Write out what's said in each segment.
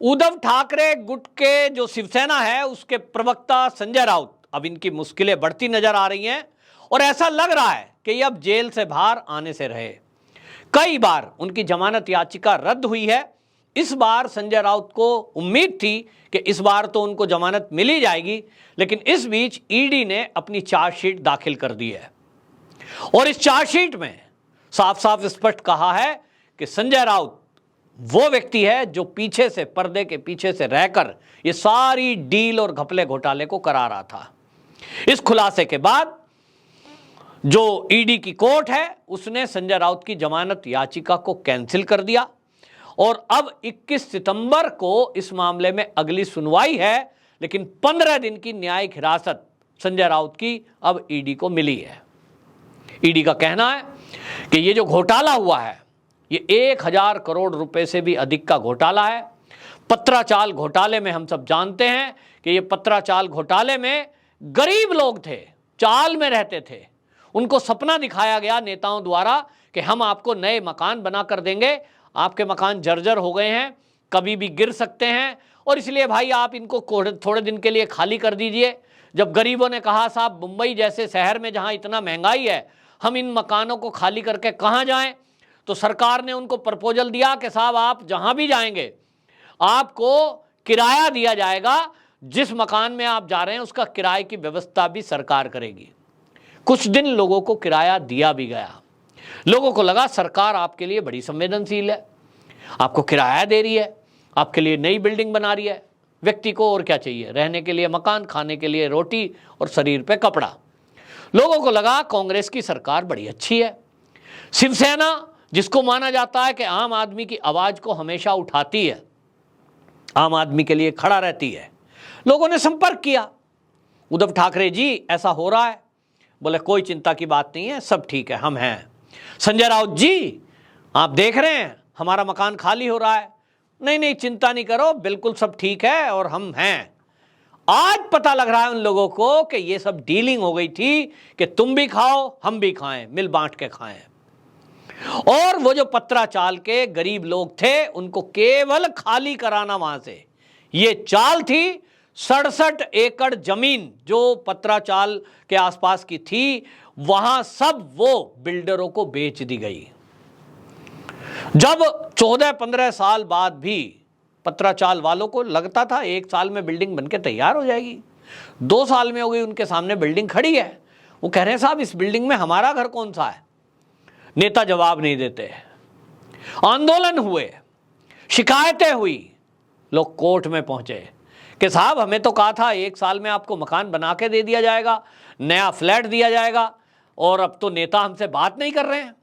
उद्धव ठाकरे गुट के जो शिवसेना है उसके प्रवक्ता संजय राउत, अब इनकी मुश्किलें बढ़ती नजर आ रही हैं और ऐसा लग रहा है कि ये अब जेल से बाहर आने से रहे। कई बार उनकी जमानत याचिका रद्द हुई है। इस बार संजय राउत को उम्मीद थी कि इस बार तो उनको जमानत मिल ही जाएगी, लेकिन इस बीच ईडी ने अपनी चार्जशीट दाखिल कर दी है और इस चार्जशीट में साफ साफ स्पष्ट कहा है कि संजय राउत वो व्यक्ति है जो पीछे से, पर्दे के पीछे से रहकर ये सारी डील और घपले घोटाले को करा रहा था। इस खुलासे के बाद जो ईडी की कोर्ट है उसने संजय राउत की जमानत याचिका को कैंसिल कर दिया और अब 21 सितंबर को इस मामले में अगली सुनवाई है, लेकिन 15 दिन की न्यायिक हिरासत संजय राउत की अब ईडी को मिली है। ईडी का कहना है कि ये जो घोटाला हुआ है ये 1000 करोड़ रुपए से भी अधिक का घोटाला है। पत्राचाल घोटाले में हम सब जानते हैं कि ये पत्राचाल घोटाले में गरीब लोग थे, चाल में रहते थे, उनको सपना दिखाया गया नेताओं द्वारा कि हम आपको नए मकान बना कर देंगे, आपके मकान जर्जर हो गए हैं, कभी भी गिर सकते हैं और इसलिए भाई आप इनको थोड़े दिन के लिए खाली कर दीजिए। जब गरीबों ने कहा साहब मुंबई जैसे शहर में जहां इतना महंगाई है हम इन मकानों को खाली करके कहां जाएं, तो सरकार ने उनको प्रपोजल दिया कि साहब आप जहां भी जाएंगे आपको किराया दिया जाएगा, जिस मकान में आप जा रहे हैं उसका किराए की व्यवस्था भी सरकार करेगी। कुछ दिन लोगों को किराया दिया भी गया। लोगों को लगा सरकार आपके लिए बड़ी संवेदनशील है, आपको किराया दे रही है, आपके लिए नई बिल्डिंग बना रही है। व्यक्ति को और क्या चाहिए, रहने के लिए मकान, खाने के लिए रोटी और शरीर पे कपड़ा। लोगों को लगा कांग्रेस की सरकार बड़ी अच्छी है। शिवसेना जिसको माना जाता है कि आम आदमी की आवाज को हमेशा उठाती है, आम आदमी के लिए खड़ा रहती है, लोगों ने संपर्क किया। उद्धव ठाकरे जी ऐसा हो रहा है, बोले कोई चिंता की बात नहीं है, सब ठीक है, हम हैं। संजय राउत जी आप देख रहे हैं हमारा मकान खाली हो रहा है, नहीं नहीं चिंता नहीं करो, बिल्कुल सब ठीक है और हम हैं। आज पता लग रहा है उन लोगों को कि ये सब डीलिंग हो गई थी कि तुम भी खाओ हम भी खाएं, मिल बांट के खाएं। और वो जो पत्राचाल के गरीब लोग थे उनको केवल खाली कराना वहां से, ये चाल थी। 67 एकड़ जमीन जो पत्राचाल के आसपास की थी वहां सब वो बिल्डरों को बेच दी गई। जब 14-15 साल बाद भी पत्राचाल वालों को लगता था 1 साल में बिल्डिंग बनके तैयार हो जाएगी, 2 साल में हो गई, उनके सामने बिल्डिंग खड़ी है। वो कह रहे हैं साहब इस बिल्डिंग में हमारा घर कौन सा है। नेता जवाब नहीं देते, आंदोलन हुए, शिकायतें हुई, लोग कोर्ट में पहुंचे कि साहब हमें तो कहा था 1 साल में आपको मकान बना के दे दिया जाएगा, नया फ्लैट दिया जाएगा, और अब तो नेता हमसे बात नहीं कर रहे हैं।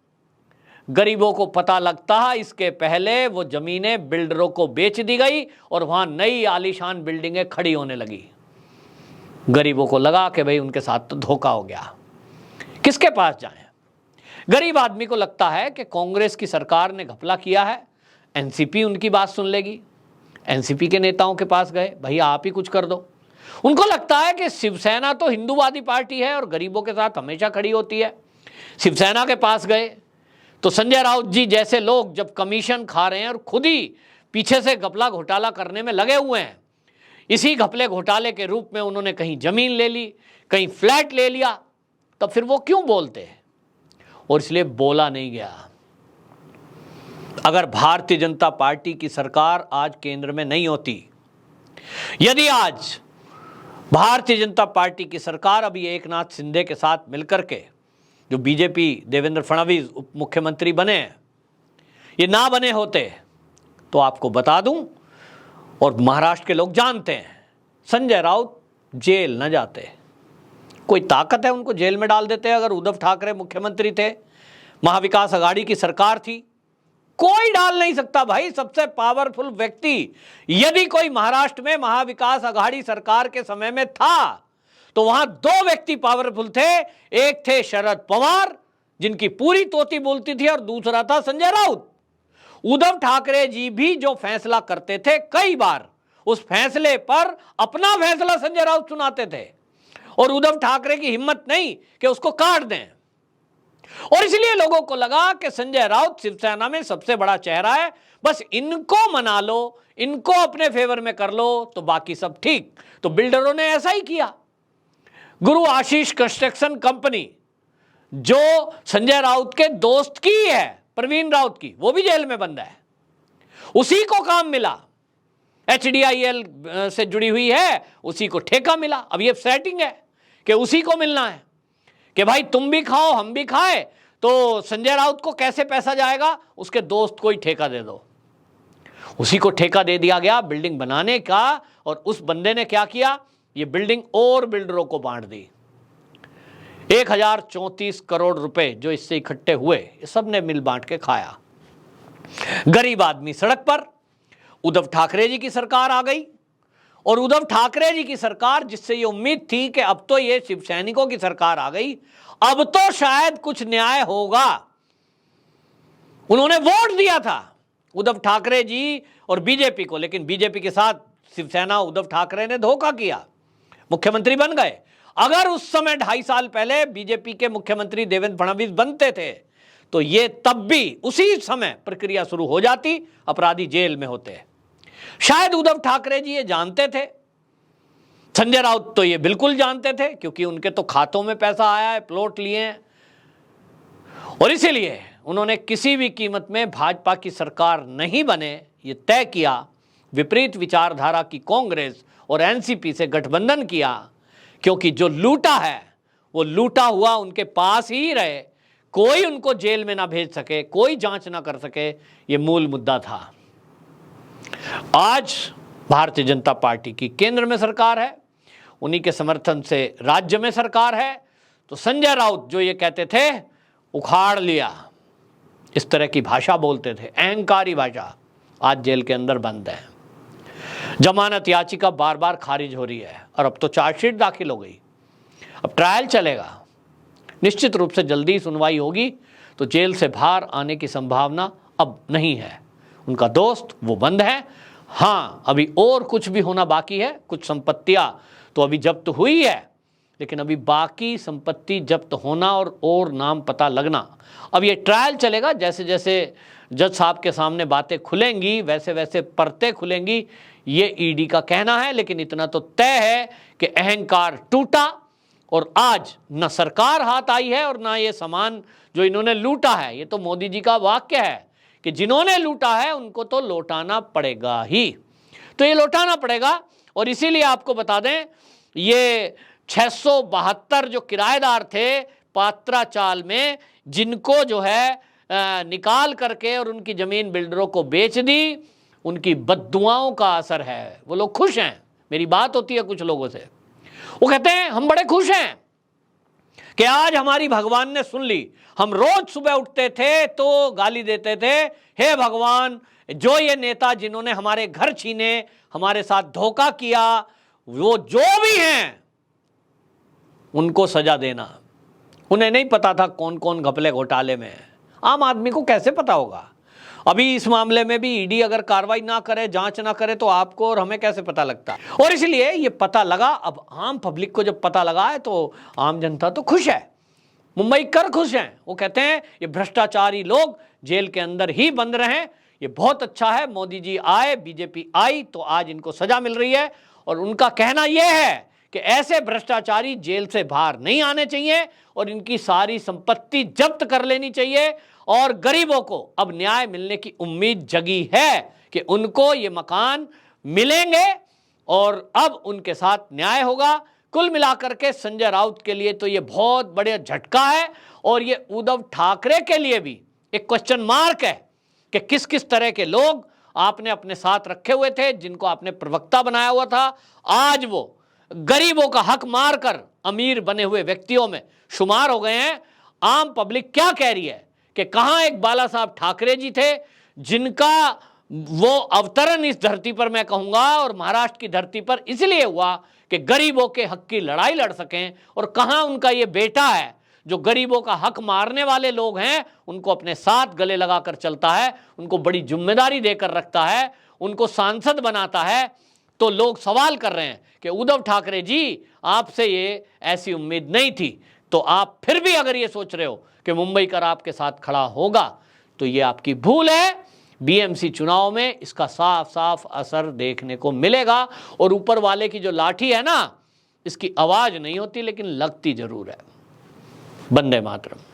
गरीबों को पता लगता है इसके पहले वो जमीनें बिल्डरों को बेच दी गई और वहां नई आलीशान बिल्डिंगें खड़ी होने लगी। गरीबों को लगा कि भाई उनके साथ तो धोखा हो गया, किसके पास जाएं। गरीब आदमी को लगता है कि कांग्रेस की सरकार ने घपला किया है, एनसीपी उनकी बात सुन लेगी। एनसीपी के नेताओं के पास गए, भैया आप ही कुछ कर दो। उनको लगता है कि शिवसेना तो हिंदूवादी पार्टी है और गरीबों के साथ हमेशा खड़ी होती है। शिवसेना के पास गए तो संजय राउत जी जैसे लोग जब कमीशन खा रहे हैं और खुद ही पीछे से घपला घोटाला करने में लगे हुए हैं, इसी घपले घोटाले के रूप में उन्होंने कहीं जमीन ले ली, कहीं फ्लैट ले लिया, तब फिर वो क्यों बोलते हैं, और इसलिए बोला नहीं गया। अगर भारतीय जनता पार्टी की सरकार आज केंद्र में नहीं होती, यदि आज भारतीय जनता पार्टी की सरकार अभी एकनाथ शिंदे के साथ मिलकर के, जो बीजेपी देवेंद्र फडणवीस उप मुख्यमंत्री बने हैं, ये ना बने होते तो आपको बता दूं, और महाराष्ट्र के लोग जानते हैं, संजय राउत जेल न जाते। कोई ताकत है उनको जेल में डाल देते। अगर उद्धव ठाकरे मुख्यमंत्री थे, महाविकास आघाड़ी की सरकार थी, कोई डाल नहीं सकता भाई। सबसे पावरफुल व्यक्ति यदि कोई महाराष्ट्र में महाविकास आघाड़ी सरकार के समय में था तो वहां 2 व्यक्ति पावरफुल थे। एक थे शरद पवार जिनकी पूरी तोती बोलती थी, और दूसरा था संजय राउत। उद्धव ठाकरे जी भी जो फैसला करते थे, कई बार उस फैसले पर अपना फैसला संजय राउत सुनाते थे, और उद्धव ठाकरे की हिम्मत नहीं कि उसको काट दें। और इसलिए लोगों को लगा कि संजय राउत शिवसेना में सबसे बड़ा चेहरा है, बस इनको मना लो, इनको अपने फेवर में कर लो तो बाकी सब ठीक। तो बिल्डरों ने ऐसा ही किया। गुरु आशीष कंस्ट्रक्शन कंपनी जो संजय राउत के दोस्त की है, प्रवीण राउत की, वो भी जेल में बंद है। उसी को काम मिला, HDIL से जुड़ी हुई है, उसी को ठेका मिला। अब ये सेटिंग है कि उसी को मिलना है कि भाई तुम भी खाओ हम भी खाए, तो संजय राउत को कैसे पैसा जाएगा, उसके दोस्त को ही ठेका दे दो। उसी को ठेका दे दिया गया बिल्डिंग बनाने का, और उस बंदे ने क्या किया, ये बिल्डिंग और बिल्डरों को बांट दी। 1034 करोड़ रुपए जो इससे इकट्ठे हुए, ये सब ने मिल बांट के खाया। गरीब आदमी सड़क पर। उद्धव ठाकरे जी की सरकार आ गई, और उद्धव ठाकरे जी की सरकार, जिससे ये उम्मीद थी कि अब तो ये शिव सैनिकों की सरकार आ गई, अब तो शायद कुछ न्याय होगा। उन्होंने वोट दिया था उद्धव ठाकरे जी और बीजेपी को, लेकिन बीजेपी के साथ शिवसेना, उद्धव ठाकरे ने धोखा किया, मुख्यमंत्री बन गए। अगर उस समय 2.5 साल पहले बीजेपी के मुख्यमंत्री देवेंद्र फडणवीस बनते थे तो ये तब भी उसी समय प्रक्रिया शुरू हो जाती, अपराधी जेल में होते। शायद उद्धव ठाकरे जी ये जानते थे, संजय राउत तो ये बिल्कुल जानते थे, क्योंकि उनके तो खातों में पैसा आया है, प्लॉट लिए हैं, और इसीलिए उन्होंने किसी भी कीमत में भाजपा की सरकार नहीं बने ये तय किया। विपरीत विचारधारा की कांग्रेस और एनसीपी से गठबंधन किया, क्योंकि जो लूटा है वो लूटा हुआ उनके पास ही रहे, कोई उनको जेल में ना भेज सके, कोई जांच ना कर सके, ये मूल मुद्दा था। आज भारतीय जनता पार्टी की केंद्र में सरकार है, उन्हीं के समर्थन से राज्य में सरकार है, तो संजय राउत जो ये कहते थे उखाड़ लिया, इस तरह की भाषा बोलते थे, अहंकारी भाषा, आज जेल के अंदर बंद है। जमानत याचिका बार बार खारिज हो रही है, और अब तो चार्जशीट दाखिल हो गई, अब ट्रायल चलेगा, निश्चित रूप से जल्दी सुनवाई होगी, तो जेल से बाहर आने की संभावना अब नहीं है। उनका दोस्त वो बंद है। हाँ, अभी और कुछ भी होना बाकी है, कुछ संपत्तियां तो अभी जब्त हुई है, लेकिन अभी बाकी संपत्ति जब्त होना और नाम पता लगना, अब ये ट्रायल चलेगा। जैसे जैसे जज साहब के सामने बातें खुलेंगी वैसे वैसे परतें खुलेंगी, ये ईडी का कहना है। लेकिन इतना तो तय है कि अहंकार टूटा, और आज न सरकार हाथ आई है और ना ये सामान जो इन्होंने लूटा है, ये तो मोदी जी का वाक्य है कि जिन्होंने लूटा है उनको तो लौटाना पड़ेगा ही, तो ये लौटाना पड़ेगा। और इसीलिए आपको बता दें, ये 672 जो किराएदार थे पात्रा चाल में, जिनको जो है निकाल करके और उनकी जमीन बिल्डरों को बेच दी, उनकी बद्दुआओं का असर है। वो लोग खुश हैं। मेरी बात होती है कुछ लोगों से, वो कहते हैं हम बड़े खुश हैं कि आज हमारी भगवान ने सुन ली। हम रोज सुबह उठते थे तो गाली देते थे, हे भगवान, जो ये नेता जिन्होंने हमारे घर छीने, हमारे साथ धोखा किया, वो जो भी हैं उनको सजा देना। उन्हें नहीं पता था कौन कौन घपले घोटाले में है। आम आदमी को कैसे पता होगा? अभी इस मामले में भी ईडी अगर कार्रवाई ना करे, जांच ना करे, तो आपको और हमें कैसे पता लगता? और इसलिए ये पता लगा। अब आम पब्लिक को जब पता लगा है तो आम जनता तो खुश है, मुंबई कर खुश हैं। वो कहते हैं ये भ्रष्टाचारी लोग जेल के अंदर ही बंद रहे, ये बहुत अच्छा है। मोदी जी आए, बीजेपी आई, तो आज इनको सजा मिल रही है। और उनका कहना यह है कि ऐसे भ्रष्टाचारी जेल से बाहर नहीं आने चाहिए और इनकी सारी संपत्ति जब्त कर लेनी चाहिए। और गरीबों को अब न्याय मिलने की उम्मीद जगी है कि उनको ये मकान मिलेंगे और अब उनके साथ न्याय होगा। कुल मिलाकर के संजय राउत के लिए तो ये बहुत बड़ा झटका है, और ये उद्धव ठाकरे के लिए भी एक क्वेश्चन मार्क है कि किस किस तरह के लोग आपने अपने साथ रखे हुए थे, जिनको आपने प्रवक्ता बनाया हुआ था, आज वो गरीबों का हक मारकर अमीर बने हुए व्यक्तियों में शुमार हो गए हैं। आम पब्लिक क्या कह रही है कि कहां एक बाला साहब ठाकरे जी थे, जिनका वो अवतरण इस धरती पर, मैं कहूंगा, और महाराष्ट्र की धरती पर इसलिए हुआ कि गरीबों के हक की लड़ाई लड़ सकें, और कहां उनका ये बेटा है जो गरीबों का हक मारने वाले लोग हैं उनको अपने साथ गले लगाकर चलता है, उनको बड़ी जिम्मेदारी देकर रखता है, उनको सांसद बनाता है। तो लोग सवाल कर रहे हैं कि उद्धव ठाकरे जी, आपसे ये ऐसी उम्मीद नहीं थी, तो आप फिर भी अगर ये सोच रहे हो कि मुंबई कर आपके साथ खड़ा होगा, तो ये आपकी भूल है। बीएमसी चुनाव में इसका साफ साफ असर देखने को मिलेगा। और ऊपर वाले की जो लाठी है ना, इसकी आवाज नहीं होती लेकिन लगती जरूर है। वंदे मातरम।